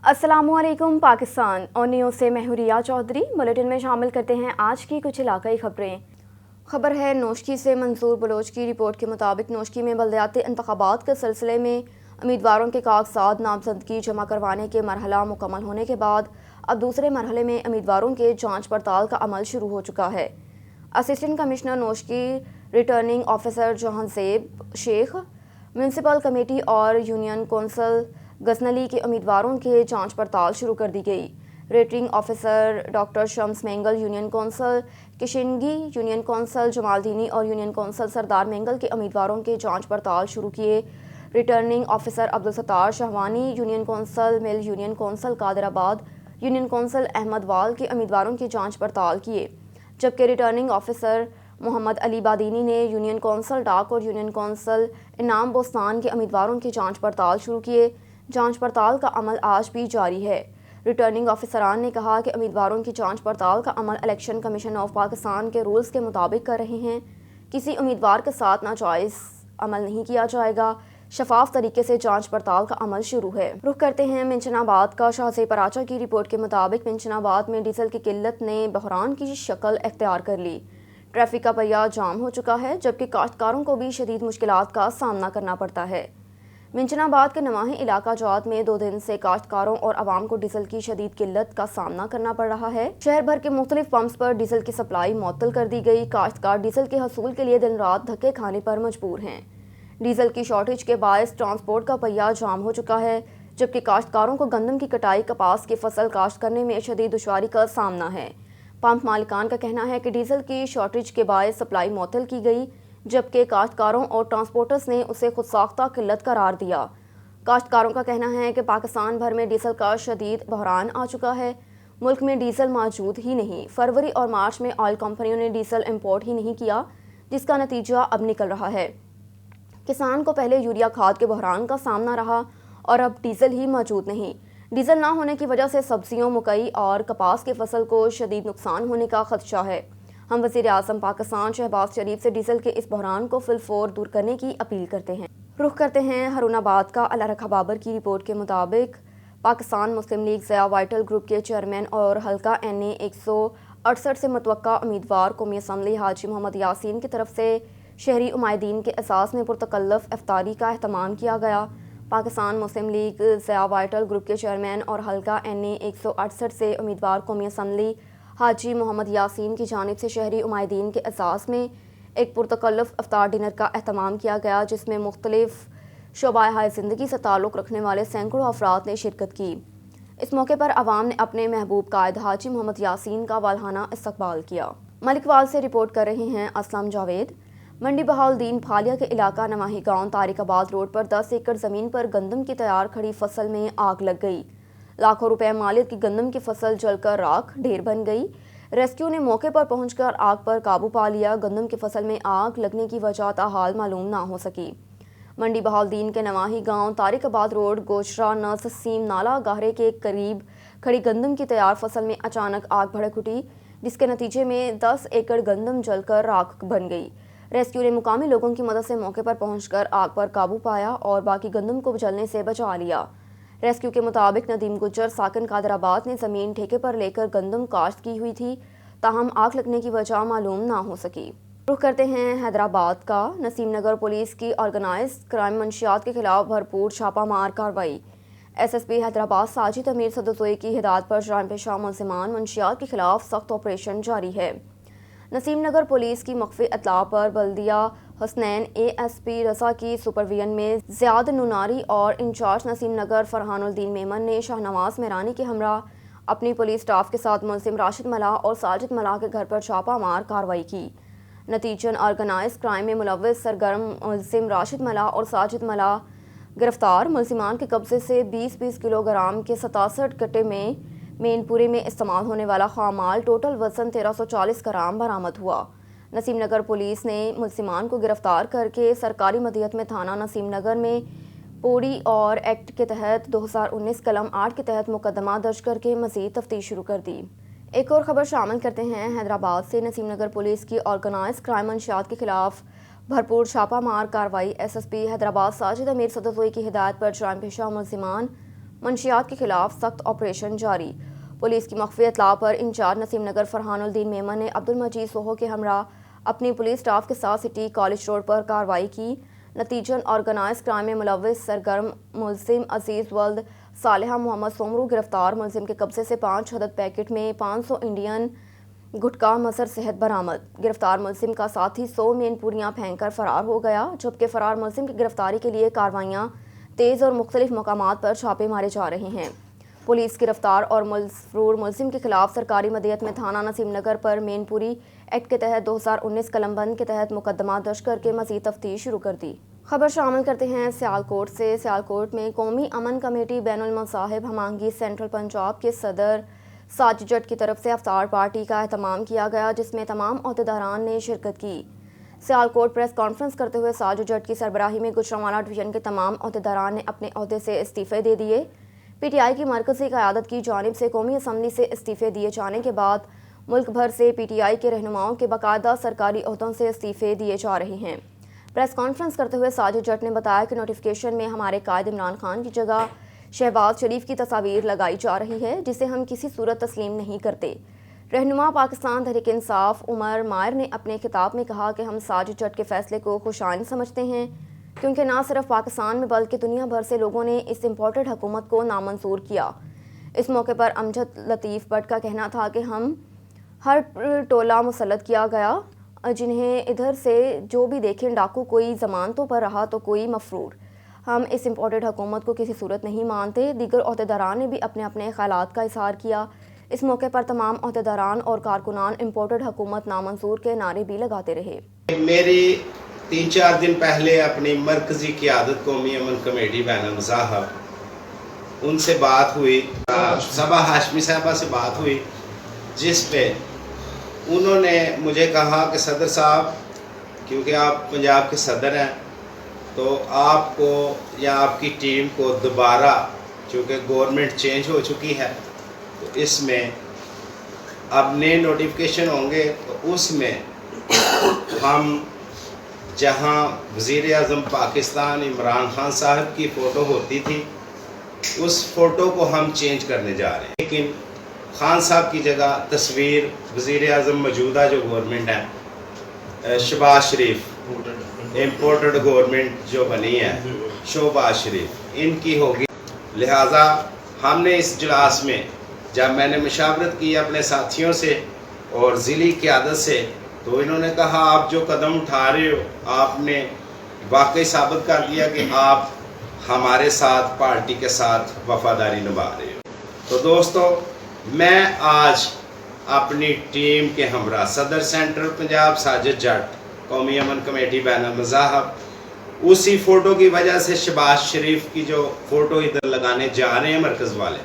السلام علیکم پاکستان اور نیوز سے میں حوریہ چودھری بلیٹن میں شامل کرتے ہیں آج کی کچھ علاقائی خبریں۔ خبر ہے نوشکی سے منصور بلوچ کی رپورٹ کے مطابق نوشکی میں بلدیاتی انتخابات کے سلسلے میں امیدواروں کے کاغذات نامزدگی جمع کروانے کے مرحلہ مکمل ہونے کے بعد اب دوسرے مرحلے میں امیدواروں کے جانچ پڑتال کا عمل شروع ہو چکا ہے۔ Assistant commissioner Noshki returning officer Jahanzeb Sheikh, municipal committee اور یونین کونسل غزنوی کے امیدواروں کے جانچ پڑتال شروع کر دی گئی۔ Returning officer doctor Shams Mengal union council Kishingi, union council Jamaldini اور یونین کونسل سردار مینگل کے امیدواروں کے جانچ پڑتال شروع کیے۔ Returning officer Abdul Sattar Shahwani, union council Mal, union council Qadirabad, union council Ahmad وال کے امیدواروں کی جانچ پڑتال کیے، جبکہ ریٹرننگ آفیسر محمد علی بادینی نے یونین کونسل ڈاک اور یونین کونسل انعام بوستان کے امیدواروں کی جانچ پڑتال شروع کیے۔ جانچ پڑتال کا عمل آج بھی جاری ہے۔ ریٹرننگ آفیسران نے کہا کہ امیدواروں کی جانچ پڑتال کا عمل الیکشن کمیشن آف پاکستان کے رولز کے مطابق کر رہے ہیں۔ کسی امیدوار کے ساتھ ناجائز عمل نہیں کیا جائے گا۔ شفاف طریقے سے جانچ پڑتال کا عمل شروع ہے۔ رخ کرتے ہیں منچن آباد کا۔ شاہ زیب پراچا کی رپورٹ کے مطابق منچن آباد میں ڈیزل کی قلت نے بحران کی شکل اختیار کر لی۔ ٹریفک کا پہیہ جام ہو چکا ہے، جبکہ کاشتکاروں کو بھی شدید مشکلات کا سامنا کرنا پڑتا ہے۔ منچن آباد کے نواحی علاقہ جات میں 2 دن سے کاشتکاروں اور عوام کو ڈیزل کی شدید قلت کا سامنا کرنا پڑ رہا ہے۔ شہر بھر کے مختلف پمپس پر ڈیزل کی سپلائی معطل کر دی گئی۔ کاشتکار ڈیزل کے حصول کے لیے دن رات دھکے کھانے پر مجبور ہیں۔ ڈیزل کی شارٹیج کے باعث ٹرانسپورٹ کا پہیہ جام ہو چکا ہے، جبکہ کاشتکاروں کو گندم کی کٹائی، کپاس کی فصل کاشت کرنے میں شدید دشواری کا سامنا ہے۔ پمپ مالکان کا کہنا ہے کہ ڈیزل کی شارٹیج کے باعث سپلائی معطل کی گئی، جبکہ کاشتکاروں اور ٹرانسپورٹرز نے اسے خود ساختہ قلت قرار دیا۔ کاشتکاروں کا کہنا ہے کہ پاکستان بھر میں ڈیزل کا شدید بحران آ چکا ہے۔ ملک میں ڈیزل موجود ہی نہیں۔ فروری اور مارچ میں آئل کمپنیوں نے ڈیزل امپورٹ ہی نہیں کیا، جس کا نتیجہ اب نکل رہا ہے۔ کسان کو پہلے یوریا کھاد کے بحران کا سامنا رہا اور اب ڈیزل ہی موجود نہیں۔ ڈیزل نہ ہونے کی وجہ سے سبزیوں، مکئی اور کپاس کی فصل کو شدید نقصان ہونے کا خدشہ ہے۔ ہم وزیر اعظم پاکستان شہباز شریف سے ڈیزل کے اس بحران کو فی الفور دور کرنے کی اپیل کرتے ہیں۔ رخ کرتے ہیں ہارون آباد کا۔ اللہ رکھا بابر کی رپورٹ کے مطابق پاکستان مسلم لیگ ضیاء وائٹل گروپ کے چیئرمین اور حلقہ NA 168 سے متوقع امیدوار قومی اسمبلی حاجی محمد یاسین کی طرف سے شہری عمائدین کے اعزاز میں پرتکلف افطاری کا اہتمام کیا گیا۔ پاکستان مسلم لیگ ضیاء وائٹل گروپ کے چیئرمین اور حلقہ NA 168 سے امیدوار قومی اسمبلی حاجی محمد یاسین کی جانب سے شہری عمائدین کے اعزاز میں ایک پرتکلف افطار ڈنر کا اہتمام کیا گیا، جس میں مختلف شعبۂ حیات زندگی سے تعلق رکھنے والے سینکڑوں افراد نے شرکت کی۔ اس موقع پر عوام نے اپنے محبوب قائد حاجی محمد یاسین کا والہانہ استقبال کیا۔ ملک وال سے رپورٹ کر رہے ہیں اسلم جاوید۔ منڈی بہاؤالدین پھالیہ کے علاقہ نواحی گاؤں طارق آباد روڈ پر 10 ایکڑ زمین پر گندم کی تیار کھڑی فصل میں آگ لگ گئی۔ لاکھوں روپے مالیت کی گندم کی فصل جل کر راکھ ڈھیر بن گئی۔ ریسکیو نے موقع پر پہنچ کر آگ پر قابو پا لیا۔ گندم کی فصل میں آگ لگنے کی وجہ تاحال معلوم نہ ہو سکی۔ منڈی بہاؤالدین کے نواحی گاؤں طارق آباد روڈ گوشرا نسیم نالہ گاہرے کے قریب کھڑی گندم کی تیار فصل میں اچانک آگ بھڑک اٹھی، جس کے نتیجے میں 10 ایکڑ گندم جل کر راکھ بن گئی۔ ریسکیو نے مقامی لوگوں کی مدد سے موقع پر پہنچ کر آگ پر قابو پایا اور باقی گندم کو جلنے سے بچا لیا۔ ریسکیو کے مطابق ندیم گجر ساکن قادر آباد نے زمین ٹھیکے پر لے کر گندم کاشت کی ہوئی تھی، تاہم آگ لگنے کی وجہ معلوم نہ ہو سکی۔ رخ کرتے ہیں حیدرآباد کا۔ نسیم نگر پولیس کی آرگنائزڈ کرائم منشیات کے خلاف بھرپور چھاپہ مار کارروائی۔ SSP حیدرآباد ساجد امیر صدوزئی کی ہدایت پر جرائم پیشہ ملزمان منشیات کے خلاف سخت آپریشن جاری ہے۔ نسیم نگر پولیس کی مخفی اطلاع پر بلدیہ حسنین ASP رضا کی سپرویژن میں زیاد نوناری اور انچارج نسیم نگر فرحان الدین میمن نے شاہ نواز میرانی کے ہمراہ اپنی پولیس سٹاف کے ساتھ ملزم راشد ملا اور ساجد ملا کے گھر پر چھاپہ مار کارروائی کی۔ نتیجن آرگنائزڈ کرائم میں ملوث سرگرم ملزم راشد ملا اور ساجد ملا گرفتار۔ ملزمان کے قبضے سے 20 کلو گرام کے 67 کٹے میں مین پورے میں استعمال ہونے والا خام مال ٹوٹل وزن 1340 گرام برآمد ہوا۔ نسیم نگر پولیس نے ملزمان کو گرفتار کر کے سرکاری مدیت میں تھانہ نسیم نگر میں پوڑی اور ایکٹ کے تحت 2019 قلم 8 کے تحت مقدمہ درج کر کے مزید تفتیش شروع کر دی۔ ایک اور خبر شامل کرتے ہیں حیدرآباد سے۔ نسیم نگر پولیس کی آرگنائزڈ کرائم منشیات کے خلاف بھرپور چھاپہ مار کارروائی۔ SSP حیدرآباد ساجد امیر صدوزئی کی ہدایت پر جرائم پیشہ ملزمان منشیات کے خلاف سخت آپریشن جاری۔ پولیس کی مخفی اطلاع پر انچارج نسیم نگر فرحان الدین میمن نے عبدالمجید سوہو کے ہمراہ اپنی پولیس سٹاف کے ساتھ سٹی کالج روڈ پر کارروائی کی۔ نتیجن آرگنائز کرائم میں ملوث سرگرم ملزم عزیز ولد صالحہ محمد سومرو گرفتار۔ ملزم کے قبضے سے 5 عدد پیکٹ میں 500 انڈین گٹکا مظہر صحت برآمد۔ گرفتار ملزم کا ساتھی 100 مین پوریاں پھینک کر فرار ہو گیا، جبکہ فرار ملزم کی گرفتاری کے لیے کارروائیاں تیز اور مختلف مقامات پر چھاپے مارے جا رہے ہیں۔ پولیس گرفتار اور مسرور ملزم کے خلاف سرکاری مدیت میں تھانہ نسیم نگر پر مین پوری ایکٹ کے تحت 2019 قلم بند کے تحت مقدمہ درج کر کے مزید تفتیش شروع کر دی۔ خبر شامل کرتے ہیں سیالکوٹ سے۔ سیالکوٹ میں قومی امن کمیٹی بین المذاہب ہمانگی سینٹرل پنجاب کے صدر ساجد جٹ کی طرف سے افطار پارٹی کا اہتمام کیا گیا، جس میں تمام عہدیداران نے شرکت کی۔ سیالکوٹ پریس کانفرنس کرتے ہوئے ساجد جٹ کی سربراہی میں گوجرانوالہ ڈویژن کے تمام عہدیداران نے اپنے عہدے سے استعفے دے دیے۔ پی ٹی آئی کی مرکزی قیادت کی جانب سے قومی اسمبلی سے استعفے دیے جانے کے بعد ملک بھر سے پی ٹی آئی کے رہنماؤں کے باقاعدہ سرکاری عہدوں سے استعفے دیے جا رہے ہیں۔ پریس کانفرنس کرتے ہوئے ساجد جٹ نے بتایا کہ نوٹیفیکیشن میں ہمارے قائد عمران خان کی جگہ شہباز شریف کی تصاویر لگائی جا رہی ہے، جسے ہم کسی صورت تسلیم نہیں کرتے۔ رہنما پاکستان تحریک انصاف عمر مائر نے اپنے خطاب میں کہا کہ ہم ساجد جٹ کے فیصلے کو خوشائن سمجھتے ہیں، کیونکہ نہ صرف پاکستان میں بلکہ دنیا بھر سے لوگوں نے اس امپورٹڈ حکومت کو نامنظور کیا۔ اس موقع پر امجد لطیف بٹ کا کہنا تھا کہ ہم ہر ٹولہ مسلط کیا گیا، جنہیں ادھر سے جو بھی دیکھیں ڈاکو کوئی ضمانتوں پر رہا تو کوئی مفرور۔ ہم اس امپورٹڈ حکومت کو کسی صورت نہیں مانتے۔ دیگر عہدیداران نے بھی اپنے اپنے خیالات کا اظہار کیا۔ اس موقع پر تمام عہدیداران اور کارکنان امپورٹڈ حکومت نامنظور کے نعرے بھی لگاتے رہے۔ میری 3-4 دن پہلے اپنی مرکزی قیادت قومی امن کمیٹی بین المذاہب ان سے بات ہوئی، صبا ہاشمی صاحبہ سے بات ہوئی، جس پہ انہوں نے مجھے کہا کہ صدر صاحب، کیونکہ آپ پنجاب کے صدر ہیں تو آپ کو یا آپ کی ٹیم کو دوبارہ، چونکہ گورنمنٹ چینج ہو چکی ہے تو اس میں اب نئے نوٹیفیکیشن ہوں گے، تو اس میں ہم جہاں وزیر اعظم پاکستان عمران خان صاحب کی فوٹو ہوتی تھی اس فوٹو کو ہم چینج کرنے جا رہے ہیں، لیکن خان صاحب کی جگہ تصویر وزیر اعظم موجودہ جو گورنمنٹ ہے شہباز شریف، امپورٹڈ گورنمنٹ جو بنی ہے شہباز شریف، ان کی ہوگی۔ لہٰذا ہم نے اس اجلاس میں جب میں نے مشاورت کی اپنے ساتھیوں سے اور ضلعی قیادت سے، تو انہوں نے کہا آپ جو قدم اٹھا رہے ہو آپ نے واقعی ثابت کر دیا کہ آپ ہمارے ساتھ پارٹی کے ساتھ وفاداری نبھا رہے ہو۔ تو دوستو، میں آج اپنی ٹیم کے ہمراہ صدر سینٹرل پنجاب ساجد جٹ، قومی امن کمیٹی بین المذاہب، اسی فوٹو کی وجہ سے شہباز شریف کی جو فوٹو ادھر لگانے جا رہے ہیں مرکز والے،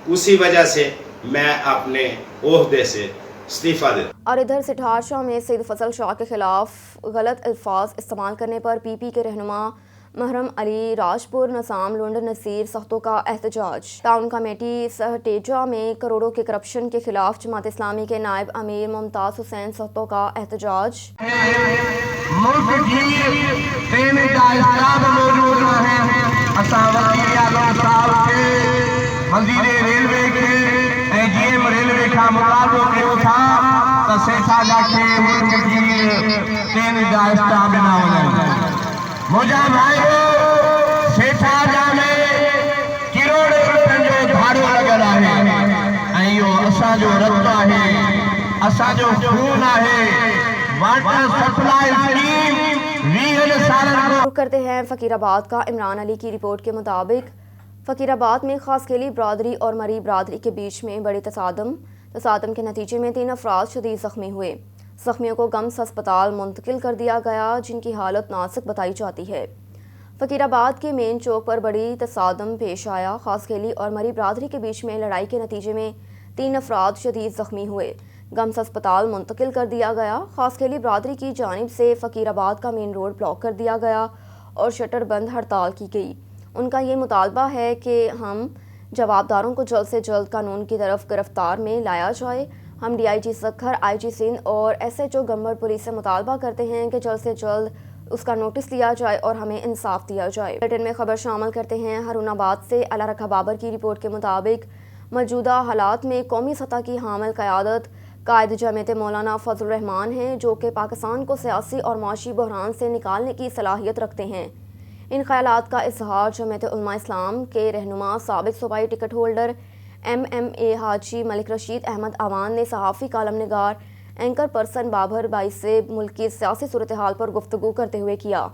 اسی وجہ سے میں اپنے عہدے سے استعفیٰ دیتا ہوں۔ اور ادھر سٹھار شاہ میں سید فضل شاہ کے خلاف غلط الفاظ استعمال کرنے پر پی پی کے رہنما محرم علی راجپور نظام لنڈ نصیر سختوں کا احتجاج۔ ٹاؤن کمیٹی سہٹیجا میں کروڑوں کے کرپشن کے خلاف جماعت اسلامی کے نائب امیر ممتاز حسین سختوں کا احتجاج۔ رخ کرتے ہیں فقیر آباد کا۔ عمران علی کی رپورٹ کے مطابق فقیر آباد میں خاصکیلی برادری اور مری برادری کے بیچ میں بڑے تصادم کے نتیجے میں 3 افراد شدید زخمی ہوئے۔ زخمیوں کو گمس ہسپتال منتقل کر دیا گیا، جن کی حالت نازک بتائی جاتی ہے۔ فقیر آباد کے مین چوک پر بڑی تصادم پیش آیا۔ خاصکیلی اور مری برادری کے بیچ میں لڑائی کے نتیجے میں 3 افراد شدید زخمی ہوئے، گمس ہسپتال منتقل کر دیا گیا۔ خاصکیلی برادری کی جانب سے فقیر آباد کا مین روڈ بلاک کر دیا گیا اور شٹر بند ہڑتال کی گئی۔ ان کا یہ مطالبہ ہے کہ ہم جوابداروں کو جلد سے جلد قانون کی طرف گرفتار میں لایا جائے۔ ہم ڈی آئی جی سکھر، آئی جی سندھ اور ایس ایچ او گمبڑ پولیس سے مطالبہ کرتے ہیں کہ جلد سے جلد اس کا نوٹس لیا جائے اور ہمیں انصاف دیا جائے۔ بلیٹن میں خبر شامل کرتے ہیں ہارون آباد سے۔ اعلیٰ رکھا بابر کی رپورٹ کے مطابق موجودہ حالات میں قومی سطح کی حامل قیادت قائد جمعیت مولانا فضل الرحمان ہیں، جو کہ پاکستان کو سیاسی اور معاشی بحران سے نکالنے کی صلاحیت رکھتے ہیں۔ ان خیالات کا اظہار جمعیت علماء اسلام کے رہنما سابق صوبائی ٹکٹ ہولڈر MMA حاجی ملک رشید احمد اعوان نے صحافی کالم نگار اینکر پرسن بابر بائی سے ملک کی سیاسی صورتحال پر گفتگو کرتے ہوئے کیا۔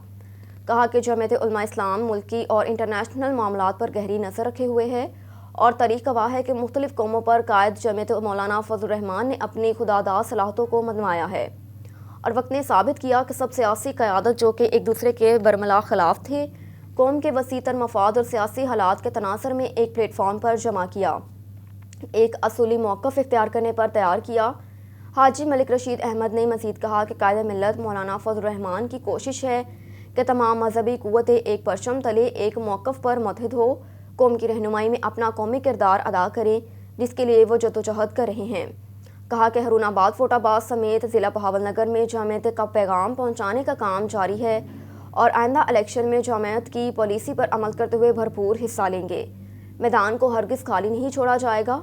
کہا کہ جمعیت علماء اسلام ملکی اور انٹرنیشنل معاملات پر گہری نظر رکھے ہوئے ہے اور تاریخ گواہ ہے کہ مختلف قوموں پر قائد جمعیت مولانا فضل الرحمان نے اپنی خداداد صلاحیتوں کو منوایا ہے، اور وقت نے ثابت کیا کہ سب سیاسی قیادت جو کہ ایک دوسرے کے برملا خلاف تھے، قوم کے وسیع تر مفاد اور سیاسی حالات کے تناظر میں ایک پلیٹ فارم پر جمع کیا، ایک اصولی موقف اختیار کرنے پر تیار کیا۔ حاجی ملک رشید احمد نے مزید کہا کہ قائد ملت مولانا فضل الرحمان کی کوشش ہے کہ تمام مذہبی قوتیں ایک پرچم تلے ایک موقف پر متحد ہو، قوم کی رہنمائی میں اپنا قومی کردار ادا کریں، جس کے لیے وہ جدوجہد کر رہے ہیں۔ کہا کہ ہارون آباد، فوٹ آباد سمیت ضلع بہاول نگر میں جمعیت کا پیغام پہنچانے کا کام جاری ہے اور آئندہ الیکشن میں جمعیت کی پالیسی پر عمل کرتے ہوئے بھرپور حصہ لیں گے۔ میدان کو ہرگز خالی نہیں چھوڑا جائے گا۔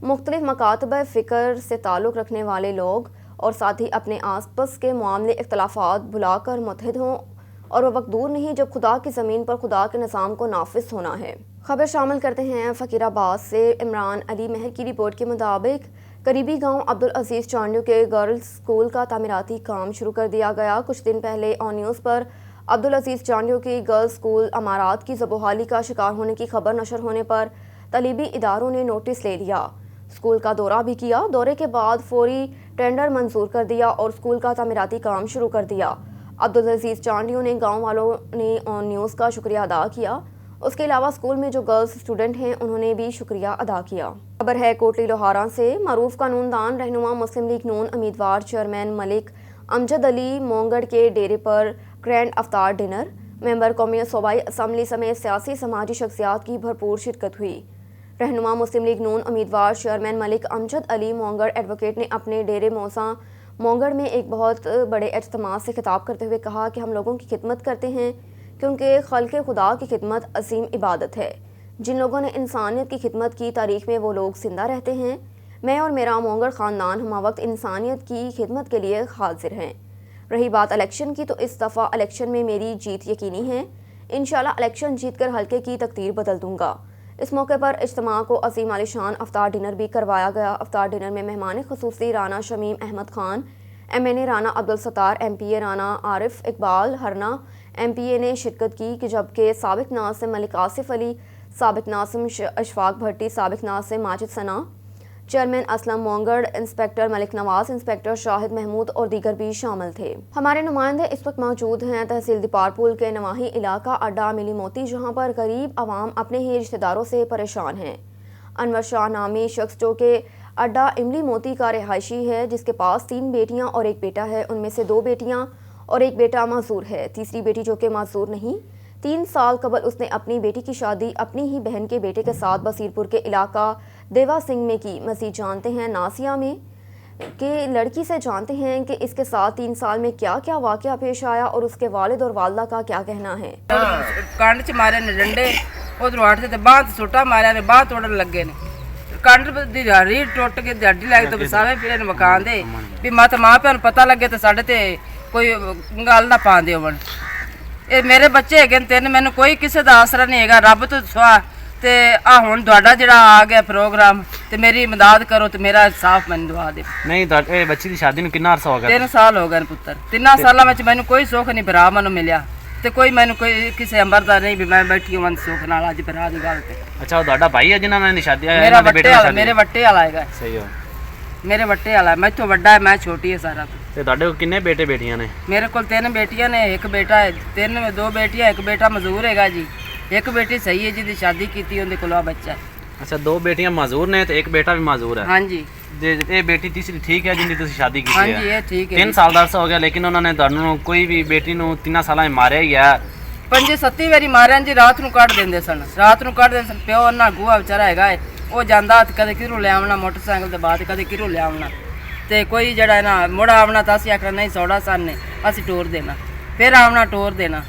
مختلف مکاتب فکر سے تعلق رکھنے والے لوگ اور ساتھ ہی اپنے آس پاس کے معاملے اختلافات بھلا کر متحد ہوں، اور وہ وقت دور نہیں جب خدا کی زمین پر خدا کے نظام کو نافذ ہونا ہے۔ خبر شامل کرتے ہیں فقیر آباد سے۔ عمران علی مہر کی رپورٹ کے مطابق قریبی گاؤں عبدالعزیز چانڈیو کے گرلز اسکول کا تعمیراتی کام شروع کر دیا گیا۔ کچھ دن پہلے آن نیوز پر عبدالعزیز چانڈیو کی گرلز اسکول عمارات کی زبوحالی کا شکار ہونے کی خبر نشر ہونے پر طالبی اداروں نے نوٹس لے لیا، اسکول کا دورہ بھی کیا۔ دورے کے بعد فوری ٹینڈر منظور کر دیا اور اسکول کا تعمیراتی کام شروع کر دیا۔ عبدالعزیز چانڈیو نے گاؤں والوں نے آن نیوز کا شکریہ ادا کیا۔ اس کے علاوہ اسکول میں جو گرلز اسٹوڈنٹ ہیں انہوں نے بھی شکریہ ادا کیا۔ خبر ہے کوٹلی لوہارا سے۔ معروف قانون دان رہنما مسلم لیگ نون امیدوار چیئرمین ملک امجد علی مونگڑ کے ڈیرے پر گرینڈ افطار ڈنر، ممبر قومی صوبائی اسمبلی سمیت سیاسی سماجی شخصیات کی بھرپور شرکت ہوئی۔ رہنما مسلم لیگ نون امیدوار چیئرمین ملک امجد علی مونگڑ ایڈوکیٹ نے اپنے ڈیرے موزاں مونگڑ میں ایک بہت بڑے اجتماع سے خطاب کرتے ہوئے کہا کہ ہم لوگوں کی خدمت کرتے ہیں کیونکہ خلق خدا کی خدمت عظیم عبادت ہے۔ جن لوگوں نے انسانیت کی خدمت کی تاریخ میں وہ لوگ زندہ رہتے ہیں۔ میں اور میرا مونگڑ خاندان ہمہ وقت انسانیت کی خدمت کے لیے حاضر ہیں۔ رہی بات الیکشن کی تو اس دفعہ الیکشن میں میری جیت یقینی ہے۔ انشاءاللہ الیکشن جیت کر حلقے کی تقدیر بدل دوں گا۔ اس موقع پر اجتماع کو عظیم عالیشان افطار ڈنر بھی کروایا گیا۔ افطار ڈنر میں مہمان خصوصی رانا شمیم احمد خان، MNA رانا عبدالستار، MPA رانا عارف اقبال ہرنا MPA نے شرکت کی، جبکہ سابق ناظم ملک آصف علی، سابق ناظم اشفاق بھٹی، سابق ناظم ماجد ثنا، چیئرمین اسلم مونگڑ، انسپکٹر ملک نواز، انسپکٹر شاہد محمود اور دیگر بھی شامل تھے۔ ہمارے نمائندے اس وقت موجود ہیں تحصیل دیپارپول کے نواحی علاقہ اڈا ملی موتی، جہاں پر غریب عوام اپنے ہی رشتہ داروں سے پریشان ہیں۔ انور شاہ نامی شخص جو کہ اڈا املی موتی کا رہائشی ہے، جس کے پاس 3 بیٹیاں اور 1 بیٹا ہے، ان میں سے 2 بیٹیاں اور 1 بیٹا معذور ہے، تیسری بیٹی جو کہ معذور نہیں۔ 3 سال قبل اس نے اپنی بیٹی کی شادی اپنی ہی بہن کے بیٹے کے ساتھ بصیرپور کے علاقہ دیوا سنگھ میں کی۔ مزید جانتے ہیں ناسیہ میں کہ لڑکی سے جانتے ہیں کہ اس کے ساتھ 3 سال میں کیا کیا واقعہ پیش آیا اور اس کے والد اور والدہ کا کیا کہنا ہے۔ کنڈ چ مارے نے ڈنڈے ادھر اٹھتے تے باہ سوٹا ماریا تے باہ توڑن لگے نے کنڈ دی ریڑھ ٹوٹ کے ہڈی لگ تو وساوے پھرے نے مکان دے بھی مت ماں پیو نوں پتہ لگے تے ساڈے تے کوئی گل نہ پاندے ہون۔ اے میرے بچے ہے 3، مینوں کوئی کسے دا آسرا نہیں ہے، رب تو سوا تے آ ہن تہاڈا جڑا آ گیا پروگرام تے میری امداد کرو تے میرا انصاف مینوں دوا دے۔ نہیں تہاڈے بچی دی شادی نوں کنا عرصہ ہو گیا؟ 3 سال ہو گئے پتر۔ 3 سالاں وچ مینوں کوئی سکھ نہیں بھرا مینوں ملیا تے کوئی مینوں کوئی کسے امر دا نہیں بھی میں بیٹھی ہوں سکھ نال اج بھرا دی گل تے۔ اچھا وہ تہاڈا بھائی ہے جنہاں نے شادی میرا میرے وٹے والا ہے، صحیح ہو، میرے وٹے والا میں تو بڑا ہے، میں چھوٹی ہے سارا تو۔ تے تہاڈے کول کنے بیٹے بیٹیاں نے؟ میرے کول 3 بیٹیاں نے، 1 بیٹا ہے، 2 بیٹیاں، 1 بیٹا معذور ہے گا جی، 1 بیٹی صحیح ہے جی دی شادی کیتی اون دے کولوں بچہ ہے۔ اچھا 2 بیٹیاں معذور نے تے 1 بیٹا بھی معذور ہے؟ ہاں جی۔ اے بیٹی تیسری ٹھیک ہے جن دی تسی شادی ہاں کیتی جی ہے؟ یہ ٹھیک ہے۔ 3 سال دا عرصہ ہو گیا لیکن انہوں نے تہانوں کوئی بھی بیٹی نوں 3 سالاں وچ ماریا ہی ہے؟ 5-7 واری ماریا جی، رات نوں کڈ دیندے سن، رات نوں کڈ دیندے سن۔ پیو انہاں گوہا بیچارا ہے گا وہ جاندا کدے کدھروں لے آونا موٹر سائیکل تے بعد کدے کدھروں لے آونا تے کوئی جڑا ہے نا مڑ آونا تا اسی آکھنا نہیں سوڑا سن نے اسی ٹور دینا ਫਿਰ ਆਉਣਾ ਟੋਰ ਦੇਣਾ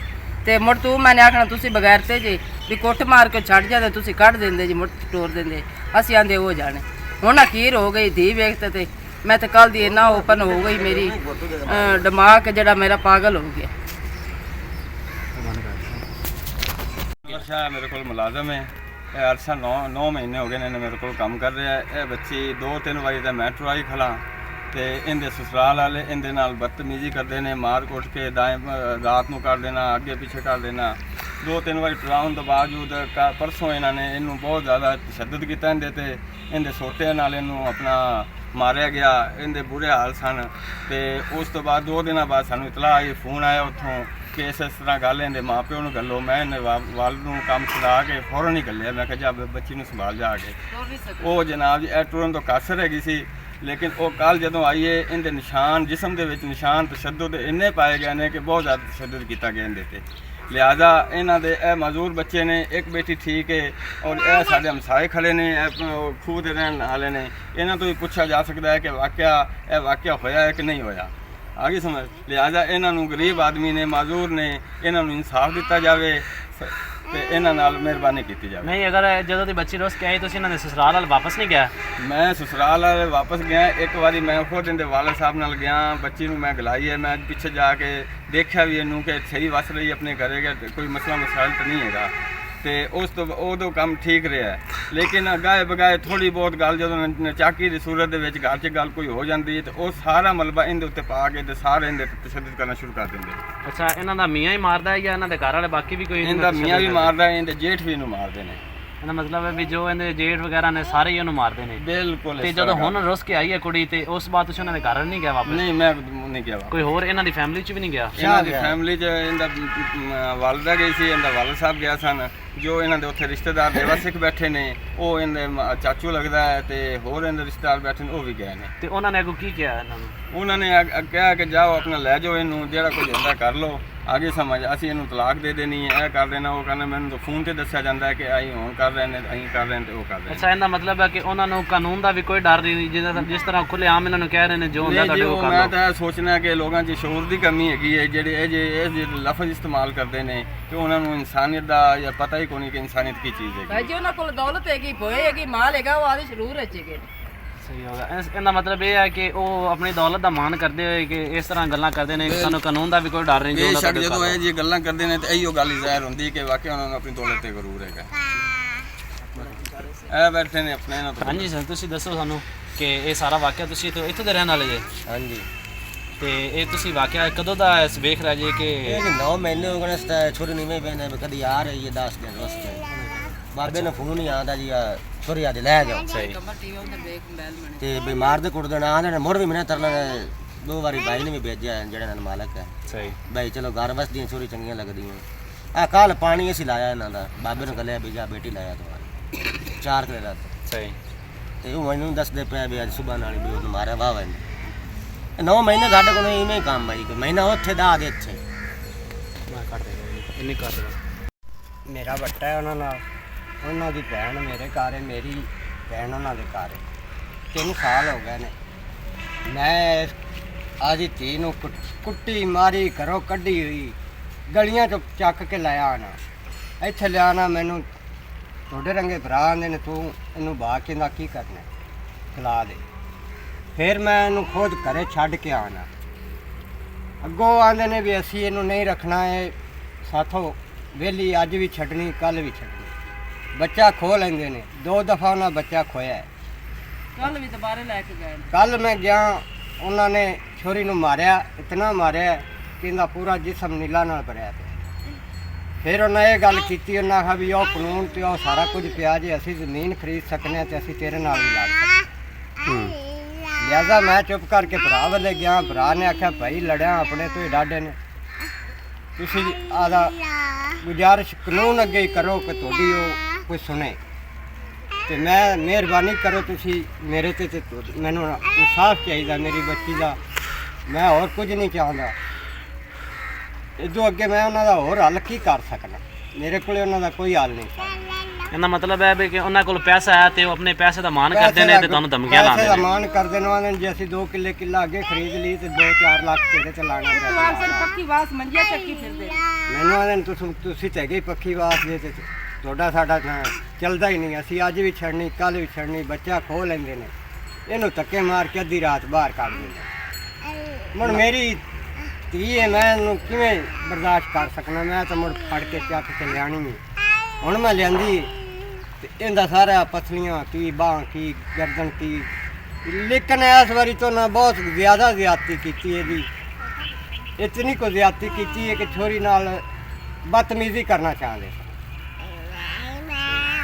ਤੇ ਮੁੜ ਤੂੰ ਮੈਨੇ ਆਖਣਾ ਤੁਸੀਂ ਬਗੈਰ ਤੇ ਜੀ ਵੀ ਕੁੱਟ ਮਾਰ ਕੇ ਛੱਡ ਜਾਂਦੇ ਤੁਸੀਂ ਕੱਢ ਦਿੰਦੇ ਜੀ ਮੁੜ ਟੋਰ ਦਿੰਦੇ ਅਸੀਂ ਆਂਦੇ ਹੋ ਜਾਣੇ ਹੁਣ ਅਖੀਰ ਹੋ ਗਈ ਧੀ ਵੇਖਤੇ ਤੇ ਮੈਂ ਤੇ ਕੱਲ ਦੀ ਇੰਨਾ ਓਪਨ ਹੋ ਗਈ ਮੇਰੀ ਦਿਮਾਗ ਜਿਹੜਾ ਮੇਰਾ ਪਾਗਲ ਹੋ ਗਿਆ ਸ਼ਾਹ ਮੇਰੇ ਕੋਲ ਮੁਲਾਜ਼ਮ ਹੈ ਇਹ ਅਰਸਾ 9 ਮਹੀਨੇ ਹੋ ਗਏ ਨੇ ਮੇਰੇ ਕੋਲ ਕੰਮ ਕਰ ਰਿਹਾ ਇਹ ਬੱਚੀ 2-3 ਵਾਰੀ ਤਾਂ ਮੈਂ ਟਰਾਈ ਖਲਾ ਤੇ ਇਹਦੇ ਸਸੁਰਾਲ ਵਾਲੇ ਇਹਦੇ ਨਾਲ ਬਦਤਮੀਜ਼ੀ ਕਰਦੇ ਨੇ ਮਾਰ ਕੁੱਟ ਕੇ ਰਾਤ ਨੂੰ ਕਰ ਦੇਣਾ ਅੱਗੇ ਪਿੱਛੇ ਕਰ ਦੇਣਾ 2-3 ਵਾਰੀ ਟਰਾਉਣ ਤੋਂ ਬਾਵਜੂਦ ਪਰਸੋਂ ਇਹਨਾਂ ਨੇ ਇਹਨੂੰ ਬਹੁਤ ਜ਼ਿਆਦਾ ਤਸ਼ੱਦਦ ਕੀਤਾ ਇਹਦੇ ਤੇ ਇਹਦੇ ਸੋਟੇ ਨਾਲ ਇਹਨੂੰ ਆਪਣਾ ਮਾਰਿਆ ਗਿਆ ਇਹਦੇ ਬੁਰੇ ਹਾਲ ਸਨ ਤੇ ਉਸ ਤੋਂ ਬਾਅਦ 2 ਦਿਨਾਂ ਬਾਅਦ ਸਾਨੂੰ ਇਤਲਾਹ ਆਈ ਫੋਨ ਆਇਆ ਉੱਥੋਂ ਕਿ ਇਸ ਤਰ੍ਹਾਂ ਗੱਲ ਇਹਦੇ ਮਾਂ ਪਿਓ ਨੂੰ ਗੱਲੋ ਮੈਂ ਇਹਨੇ ਵਾਲ ਨੂੰ ਕੰਮ ਚਲਾ ਕੇ ਫੌਰਨ ਹੀ ਗੱਲਿਆ ਮੈਂ ਕਿਹਾ ਜਾ ਬੱਚੀ ਨੂੰ ਸੰਭਾਲ ਜਾ ਕੇ ਉਹ ਜਨਾਬ ਜੀ ਇਹ ਟੁਰਨ ਤੋਂ ਕਾਸਰ ਹੈਗੀ ਸੀ ਲੇਕਿਨ ਉਹ ਕੱਲ ਜਦੋਂ ਆਈਏ ਇਹਦੇ ਨਿਸ਼ਾਨ ਜਿਸਮ ਦੇ ਵਿੱਚ ਨਿਸ਼ਾਨ ਤਸ਼ੱਦਦ ਇੰਨੇ ਪਾਏ ਗਏ ਨੇ ਕਿ ਬਹੁਤ ਜ਼ਿਆਦਾ ਤਸ਼ੱਦਦ ਕੀਤਾ ਗਿਆ ਇਹਦੇ ਤੇ ਲਿਹਾਜ਼ਾ ਇਹਨਾਂ ਦੇ ਇਹ ਮਜ਼ਦੂਰ ਬੱਚੇ ਨੇ ਇੱਕ ਬੇਟੀ ਠੀਕ ਹੈ ਔਰ ਇਹ ਸਾਡੇ ਹਮਸਾਏ ਖੜੇ ਨੇ ਖੂਹ ਦੇ ਰਹਿਣ ਵਾਲੇ ਨੇ ਇਹਨਾਂ ਤੋਂ ਵੀ ਪੁੱਛਿਆ ਜਾ ਸਕਦਾ ਹੈ ਕਿ ਇਹ ਵਾਕਿਆ ਹੋਇਆ ਹੈ ਕਿ ਨਹੀਂ ਹੋਇਆ ਆਗੇ ਸਮਝ ਲਿਹਾਜ਼ਾ ਇਹਨਾਂ ਨੂੰ ਗਰੀਬ ਆਦਮੀ ਨੇ ਮਾਜ਼ੂਰ ਨੇ ਇਹਨਾਂ ਨੂੰ ਇਨਸਾਫ ਦਿੱਤਾ ਜਾਵੇ ਤੇ ਇਹਨਾਂ ਨਾਲ ਮਿਹਰਬਾਨੀ ਕੀਤੀ ਜਾਵੇ ਨਹੀਂ ਅਗਰ ਜਦੋਂ ਦੀ ਬੱਚੀ ਰੋਸ ਕੇ ਆਈ ਤੁਸੀਂ ਇਹਨਾਂ ਦੇ ਸਸੁਰਾਲ ਵਾਲ ਵਾਪਸ ਨਹੀਂ ਗਿਆ ਮੈਂ ਸਸੁਰਾਲ ਵਾਲੇ ਵਾਪਸ ਗਿਆ ਇੱਕ ਵਾਰੀ ਮੈਂ ਖੁਦ ਇਹਦੇ ਵਾਲਦ ਸਾਹਿਬ ਨਾਲ ਗਿਆ ਬੱਚੀ ਨੂੰ ਮੈਂ ਗਲਾਈ ਹੈ ਮੈਂ ਪਿੱਛੇ ਜਾ ਕੇ ਦੇਖਿਆ ਵੀ ਇਹਨੂੰ ਕਿ ਸਹੀ ਵਸ ਰਹੀ ਆਪਣੇ ਘਰੇ ਕੋਈ ਮਸਲਾ ਮਸਾਇਲ ਤਾਂ ਨਹੀਂ ਹੈਗਾ ਤੇ ਉਸ ਤੋਂ ਉਦੋਂ ਕੰਮ ਠੀਕ ਰਿਹਾ ਲੇਕਿਨ ਗਾਏ ਬਗਾਏ ਥੋੜੀ ਬਹੁਤ ਗੱਲ ਜਦੋਂ ਚਾਕੀ ਦੀ ਸੂਰਤ ਦੇ ਵਿੱਚ ਘਰ 'ਚ ਗੱਲ ਕੋਈ ਹੋ ਜਾਂਦੀ ਹੈ ਤੇ ਉਹ ਸਾਰਾ ਮਲਬਾ ਇਹਦੇ ਉੱਤੇ ਪਾ ਕੇ ਤੇ ਸਾਰੇ ਇਹਦੇ ਤਸ਼ੱਦਦ ਕਰਨਾ ਸ਼ੁਰੂ ਕਰ ਦਿੰਦੇ ਅੱਛਾ ਇਹਨਾਂ ਦਾ ਮੀਆਂ ਹੀ ਮਾਰਦਾ ਹੈ ਜਾਂ ਇਹਨਾਂ ਦੇ ਘਰ ਵਾਲੇ ਬਾਕੀ ਵੀ ਕੋਈ ਇਹਦਾ ਮੀਆਂ ਵੀ ਮਾਰਦਾ ਇਹਦੇ ਜੇਠ ਵੀ ਇਹਨੂੰ ਮਾਰਦੇ ਨੇ ਇਹਦਾ ਮਤਲਬ ਹੈ ਵੀ ਜੋ ਇਹਦੇ ਜੇਠ ਵਗੈਰਾ ਨੇ ਸਾਰੇ ਹੀ ਉਹਨੂੰ ਮਾਰਦੇ ਨੇ ਬਿਲਕੁਲ ਤੇ ਜਦੋਂ ਹੁਣ ਰੁੱਸ ਕੇ ਆਈ ਹੈ ਕੁੜੀ ਤੇ ਉਸ ਬਾਅਦ ਤੁਸੀਂ ਉਹਨਾਂ ਦੇ ਘਰ ਨਹੀਂ ਗਿਆ ਵਾਪਸ ਨਹੀਂ ਮੈਂ ਨਹੀਂ ਗਿਆ ਕੋਈ ਹੋਰ ਇਹਨਾਂ ਦੀ ਫੈਮਿਲੀ 'ਚ ਵੀ ਨਹੀਂ ਗਿਆ ਇਹਨਾਂ ਦੀ ਫੈਮਿਲੀ 'ਚ ਇਹਦਾ ਵਾਲਦਾ ਗਈ ਸੀ ਇਹਦਾ ਵਾਲਦ ਸਾਹਿਬ ਗਿਆ ਸਨ ਜੋ ਇਹਨਾਂ ਦੇ ਉੱਥੇ ਰਿਸ਼ਤੇਦਾਰ ਦੇਵਾ ਸਿੱਖ ਬੈਠੇ ਨੇ ਉਹ ਇਹਦੇ ਚਾਚੂ ਲੱਗਦਾ ਹੈ ਤੇ ਹੋਰ ਇਹਦੇ ਰਿਸ਼ਤੇਦਾਰ ਬੈਠੇ ਨੇ ਉਹ ਵੀ ਗਏ ਨੇ ਤੇ ਉਹਨਾਂ ਨੇ ਅੱਗੋਂ ਕੀ ਕਿਹਾ ਇਹਨਾਂ ਨੂੰ ਉਹਨਾਂ ਨੇ ਕਿਹਾ ਕਿ ਜਾਓ ਆਪਣਾ ਲੈ ਜਾਓ ਇਹਨੂੰ ਜਿਹੜਾ ਕੁਝ ਹੁੰਦਾ ਕਰ ਲਓ ਆਗੇ ਸਮਝ ਅਸੀਂ ਇਹਨੂੰ ਤਲਾਕ ਦੇ ਦੇਣੀ ਹੈ ਇਹ ਕਰ ਦੇਣਾ ਉਹ ਕਹਿੰਦਾ ਮੈਨੂੰ ਤਾਂ ਫੋਨ ਤੇ ਦੱਸਿਆ ਜਾਂਦਾ ਹੈ ਕਿ ਅਸੀਂ ਹੁਣ ਕਰ ਰਹੇ ਨੇ ਅਸੀਂ ਕਰ ਰਹੇ ਨੇ ਤੇ ਉਹ ਕਰ ਰਹੇ ਨੇ ਅੱਛਾ ਇਹਦਾ ਮਤਲਬ ਹੈ ਕਿ ਉਹਨਾਂ ਨੂੰ ਕਾਨੂੰਨ ਦਾ ਵੀ ਕੋਈ ਡਰ ਨਹੀਂ ਜਿਸ ਤਰ੍ਹਾਂ ਖੁੱਲੇ ਆਮ ਇਹਨਾਂ ਨੂੰ ਕਹਿ ਰਹੇ ਨੇ ਜੋ ਹੁੰਦਾ ਤੁਹਾਡੇ ਕੋਲ ਕਰ ਮੈਂ ਲਓ ਤਾਂ ਸੋਚਣਾ ਕਿ ਲੋਕਾਂ 'ਚ ਸ਼ਊਰ ਦੀ ਕਮੀ ਹੈਗੀ ਹੈ ਜਿਹੜੇ ਇਹ ਲਫ਼ਜ਼ ਇਸਤੇਮਾਲ ਕਰਦੇ ਨੇ ਕਿ ਉਹਨਾਂ ਨੂੰ ਇਨਸਾਨੀਅਤ ਦਾ ਜਾਂ ਪਤਾ ਹੀ ਕੋਈ ਨਹੀਂ ਕਿ ਇਨਸਾਨੀਅਤ ਕੀ ਚੀਜ਼ ਹੈ ਭਾਈ ਜੀ ਉਹਨਾਂ ਕੋਲ ਦੌਲਤ ਹੈਗੀ ਭੋਏ ਹੈਗੀ ਮਾਲ ਹੈਗਾ ਉਹ ਆਦੇ ਜ਼ਰੂਰ ਰਚੇਗੇ ਸਹੀ ਹੋਗਾ ਇਹਦਾ ਮਤਲਬ ਇਹ ਹੈ ਕਿ ਉਹ ਆਪਣੀ ਦੌਲਤ ਦਾ ਮਾਣ ਕਰਦੇ ਹੋਏ ਕਿ ਇਸ ਤਰ੍ਹਾਂ ਗੱਲਾਂ ਕਰਦੇ ਨੇ ਕਿ ਸਾਨੂੰ ਕਾਨੂੰਨ ਦਾ ਵੀ ਕੋਈ ਡਰ ਨਹੀਂ ਬੇਸ਼ੱਕ ਜਦੋਂ ਇਹ ਜੀ ਗੱਲਾਂ ਕਰਦੇ ਨੇ ਤੇ ਇਹੀਓ ਗੱਲ ਹੀ ਜ਼ਾਹਿਰ ਹੁੰਦੀ ਕਿ ਵਾਕਿਆ ਉਹਨਾਂ ਨੂੰ ਆਪਣੀ ਦੌਲਤ ਤੇ ਗਰੂਰ ਹੈਗਾ ਇਹ ਬੈਠੇ ਨੇ ਆਪਣੇ ਨਾਲ ਹਾਂਜੀ ਸਰ ਤੁਸੀਂ ਦੱਸੋ ਸਾਨੂੰ ਕਿ ਇਹ ਸਾਰਾ ਵਾਕਿਆ ਤੁਸੀਂ ਇੱਥੋਂ ਦੇ ਰਹਿਣ ਵਾਲੇ ਜੇ ਹਾਂਜੀ ਤੇ ਇਹ ਤੁਸੀਂ ਵਾਕਿਆ ਕਦੋਂ ਦਾ ਵੇਖ ਰਹੇ ਜੇ ਕਿ ਇਹ 9 ਮਹੀਨੇ ਹੋ ਗਏ ਨੇ ਛੁਰੀ ਨਹੀਂ ਮੈਂ ਪੈਂਦਾ ਕਦੀ ਆ ਰਹੀ ਹੈ 10 ਦਿਨ ਰਸਤੇ ਬਾਬੇ ਨੇ ਫੋਨ ਹੀ ਆਉਂਦਾ ਜੀ ਛੁਰੀ ਆ ਦੇ ਲੈ ਜਾਓ ਸਹੀ ਤੇ ਬਿਮਾਰ ਦੇ ਕੁੱਟ ਦੇਣਾ ਆਂਦੇ ਨੇ ਮੁੜ ਵੀ ਮੈਨੇ ਤਰਨਾ 2 ਵਾਰੀ ਬਾਈ ਨੇ ਵੀ ਭੇਜਿਆ ਜਿਹੜੇ ਨਾਲ ਮਾਲਕ ਹੈ ਸਹੀ ਬਾਈ ਚਲੋ ਘਰ ਵਸਦੀਆਂ ਛੁਰੀ ਚੰਗੀਆਂ ਲੱਗਦੀਆਂ ਆ ਕੱਲ ਪਾਣੀ ਅਸੀਂ ਲਾਇਆ ਇਹਨਾਂ ਦਾ ਬਾਬੇ ਨੂੰ ਗੱਲਿਆ ਬੀਜਾ ਬੇਟੀ ਲਾਇਆ ਤੁਹਾਡੀ 4 ਕਿਲੇ ਰਾਤ ਸਹੀ ਤੇ ਉਹ ਮੈਨੂੰ ਦੱਸਦੇ ਪਿਆ ਵੀ ਅੱਜ ਸਵੇਰ ਨਾਲ ਵੀ ਉਹਨੂੰ ਮਾਰਿਆ ਵਾਹ ਵਾ 9 ਮਹੀਨੇ ਸਾਡੇ ਕੋਲ ਇਵੇਂ ਹੀ ਕੰਮ ਆਈ ਕੋਈ ਮਹੀਨਾ ਉੱਥੇ ਦਾ ਦੇ ਇੱਥੇ ਮੈਂ ਕੱਟ ਦੇਗਾ ਇੰਨੀ ਕਰ ਦੇਗਾ ਮੇਰਾ ਬੱਟਾ ਹੈ ਉਹਨਾਂ ਨਾਲ ਉਹਨਾਂ ਦੀ ਭੈਣ ਮੇਰੇ ਘਰ ਹੈ ਮੇਰੀ ਭੈਣ ਉਹਨਾਂ ਦੇ ਘਰ ਹੈ 3 ਸਾਲ ਹੋ ਗਏ ਨੇ ਮੈਂ ਆਦੀ ਧੀ ਨੂੰ ਕੁੱਟੀ ਮਾਰੀ ਘਰੋਂ ਕੱਢੀ ਹੋਈ ਗਲੀਆਂ ਚੋਂ ਚੱਕ ਕੇ ਲਾਇਆ ਆਣਾ ਇੱਥੇ ਲਿਆਣਾ ਮੈਨੂੰ ਤੁਹਾਡੇ ਰੰਗੇ ਭਰਾ ਆਂਦੇ ਨੇ ਤੂੰ ਇਹਨੂੰ ਬਾਹ ਕੇ ਦਾ ਕੀ ਕਰਨਾ ਖਿਲਾ ਦੇ ਫਿਰ ਮੈਂ ਇਹਨੂੰ ਖੁਦ ਘਰੇ ਛੱਡ ਕੇ ਆਣਾ ਅੱਗੋਂ ਆਂਦੇ ਨੇ ਵੀ ਅਸੀਂ ਇਹਨੂੰ ਨਹੀਂ ਰੱਖਣਾ ਇਹ ਸਾਥੋਂ ਵਿਹਲੀ ਅੱਜ ਵੀ ਛੱਡਣੀ ਕੱਲ ਵੀ ਛੱਡਣੀ ਬੱਚਾ ਖੋ ਲੈਂਦੇ ਨੇ 2 ਦਫਾ ਉਹਨਾਂ ਬੱਚਾ ਖੋਇਆ ਕੱਲ ਵੀ ਦੁਬਾਰੇ ਲੈ ਕੇ ਗਏ ਕੱਲ ਮੈਂ ਗਿਆ ਉਹਨਾਂ ਨੇ ਛੋਰੀ ਨੂੰ ਮਾਰਿਆ ਇਤਨਾ ਮਾਰਿਆ ਕਿ ਇਹਦਾ ਪੂਰਾ ਜਿਸਮ ਨੀਲਾ ਨਾਲ ਭਰਿਆ ਪਿਆ ਫਿਰ ਉਹਨਾਂ ਇਹ ਗੱਲ ਕੀਤੀ ਉਹਨਾਂ ਆਖਿਆ ਵੀ ਉਹ ਕਾਨੂੰਨ ਤੇ ਉਹ ਸਾਰਾ ਕੁਝ ਪਿਆ ਜੇ ਅਸੀਂ ਜ਼ਮੀਨ ਖਰੀਦ ਸਕਨੇ ਹਾਂ ਤੇ ਅਸੀਂ ਤੇਰੇ ਨਾਲ ਵੀ ਲੱਗ ਸਕਦੇ ਲਿਆਜ਼ਾ ਮੈਂ ਚੁੱਪ ਕਰਕੇ ਭਰਾ ਵੱਲੇ ਗਿਆ ਭਰਾ ਨੇ ਆਖਿਆ ਭਾਈ ਲੜਿਆ ਆਪਣੇ ਤੋਂ ਹੀ ਡਾਢੇ ਨੇ ਤੁਸੀਂ ਆਦਾ ਗੁਜ਼ਾਰਿਸ਼ ਕਾਨੂੰਨ ਅੱਗੇ ਹੀ ਕਰੋ ਕਿ ਤੁਹਾਡੀ ਉਹ ਕੋਈ ਸੁਣੇ ਤੇ ਮੈਂ ਮਿਹਰਬਾਨੀ ਕਰੋ ਤੁਸੀਂ ਮੇਰੇ ਤੇ ਮੈਨੂੰ ਇਨਸਾਫ ਚਾਹੀਦਾ ਮੇਰੀ ਬੱਚੀ ਦਾ ਮੈਂ ਹੋਰ ਕੁਝ ਨਹੀਂ ਚਾਹੁੰਦਾ ਇਦੋਂ ਅੱਗੇ ਮੈਂ ਉਹਨਾਂ ਦਾ ਹੋਰ ਹੱਲ ਕੀ ਕਰ ਸਕਦਾ ਮੇਰੇ ਕੋਲੇ ਉਹਨਾਂ ਦਾ ਕੋਈ ਹੱਲ ਨਹੀਂ ਇਹਦਾ ਮਤਲਬ ਹੈ ਵੀ ਕਿ ਉਹਨਾਂ ਕੋਲ ਪੈਸਾ ਹੈ ਤੇ ਉਹ ਆਪਣੇ ਪੈਸੇ ਦਾ ਮਾਣ ਕਰਦੇ ਨੇ ਤੇ ਤੁਹਾਨੂੰ ਧਮਕੀਆਂ ਲਾਉਂਦੇ ਪੈਸੇ ਦਾ ਨੇ। ਮਾਣ ਕਰਦੇ ਨੇ ਉਹਨਾਂ ਨੇ, ਜੇ ਅਸੀਂ 2 ਕਿੱਲੇ ਕਿੱਲਾ ਅੱਗੇ ਖਰੀਦ ਲਈ ਤੇ 2-4 ਲੱਖ ਤੇਰੇ ਤੇ ਲਾਣਾ ਪੈਂਦਾ। ਪੱਕੀ ਵਾਸ ਮੰਜਿਆ ਚੱਕੀ ਫਿਰਦੇ ਮੈਨੂੰ ਆਂਦੇ ਤੁਸੀਂ ਤੇ ਹੈਗੇ ਪੱਖੀ ਵਾਸ ਦੇ ਤੇ ਤੁਹਾਡਾ ਸਾਡਾ ਤਾਂ ਚੱਲਦਾ ਹੀ ਨਹੀਂ, ਅਸੀਂ ਅੱਜ ਵੀ ਛੱਡਣੀ ਕੱਲ ਵੀ ਛੱਡਣੀ, ਬੱਚਾ ਖੋ ਲੈਂਦੇ ਨੇ, ਇਹਨੂੰ ਧੱਕੇ ਮਾਰ ਕੇ ਅੱਧੀ ਰਾਤ ਬਾਹਰ ਕੱਢ ਦਿੰਦੇ। ਹੁਣ ਮੇਰੀ ਧੀ ਹੈ, ਮੈਂ ਇਹਨੂੰ ਕਿਵੇਂ ਬਰਦਾਸ਼ਤ ਕਰ ਸਕਣਾ, ਮੈਂ ਤਾਂ ਮੁੜ ਫੜ ਕੇ ਚੱਕ ਕੇ ਲਿਆਣੀ ਹੈ। ਹੁਣ ਮੈਂ ਲਿਆਂਦੀ ਤੇ ਇਹਦਾ ਸਾਰਾ ਪਸਲੀਆਂ ਕੀ ਬਾਂਹ ਕੀ ਗਰਦਨ ਕੀ, ਲੇਕਿਨ ਇਸ ਵਾਰੀ ਤੋਂ ਨਾ ਬਹੁਤ ਜ਼ਿਆਦਾ ਜ਼ਿਆਦਤੀ ਕੀਤੀ ਇਹਦੀ, ਇਤਨੀ ਕੋ ਜ਼ਿਆਦਤੀ ਕੀਤੀ ਹੈ ਕਿ ਛੋਰੀ ਨਾਲ ਬਦਤਮੀਜ਼ੀ ਕਰਨਾ ਚਾਹੁੰਦੇ ਸਨ।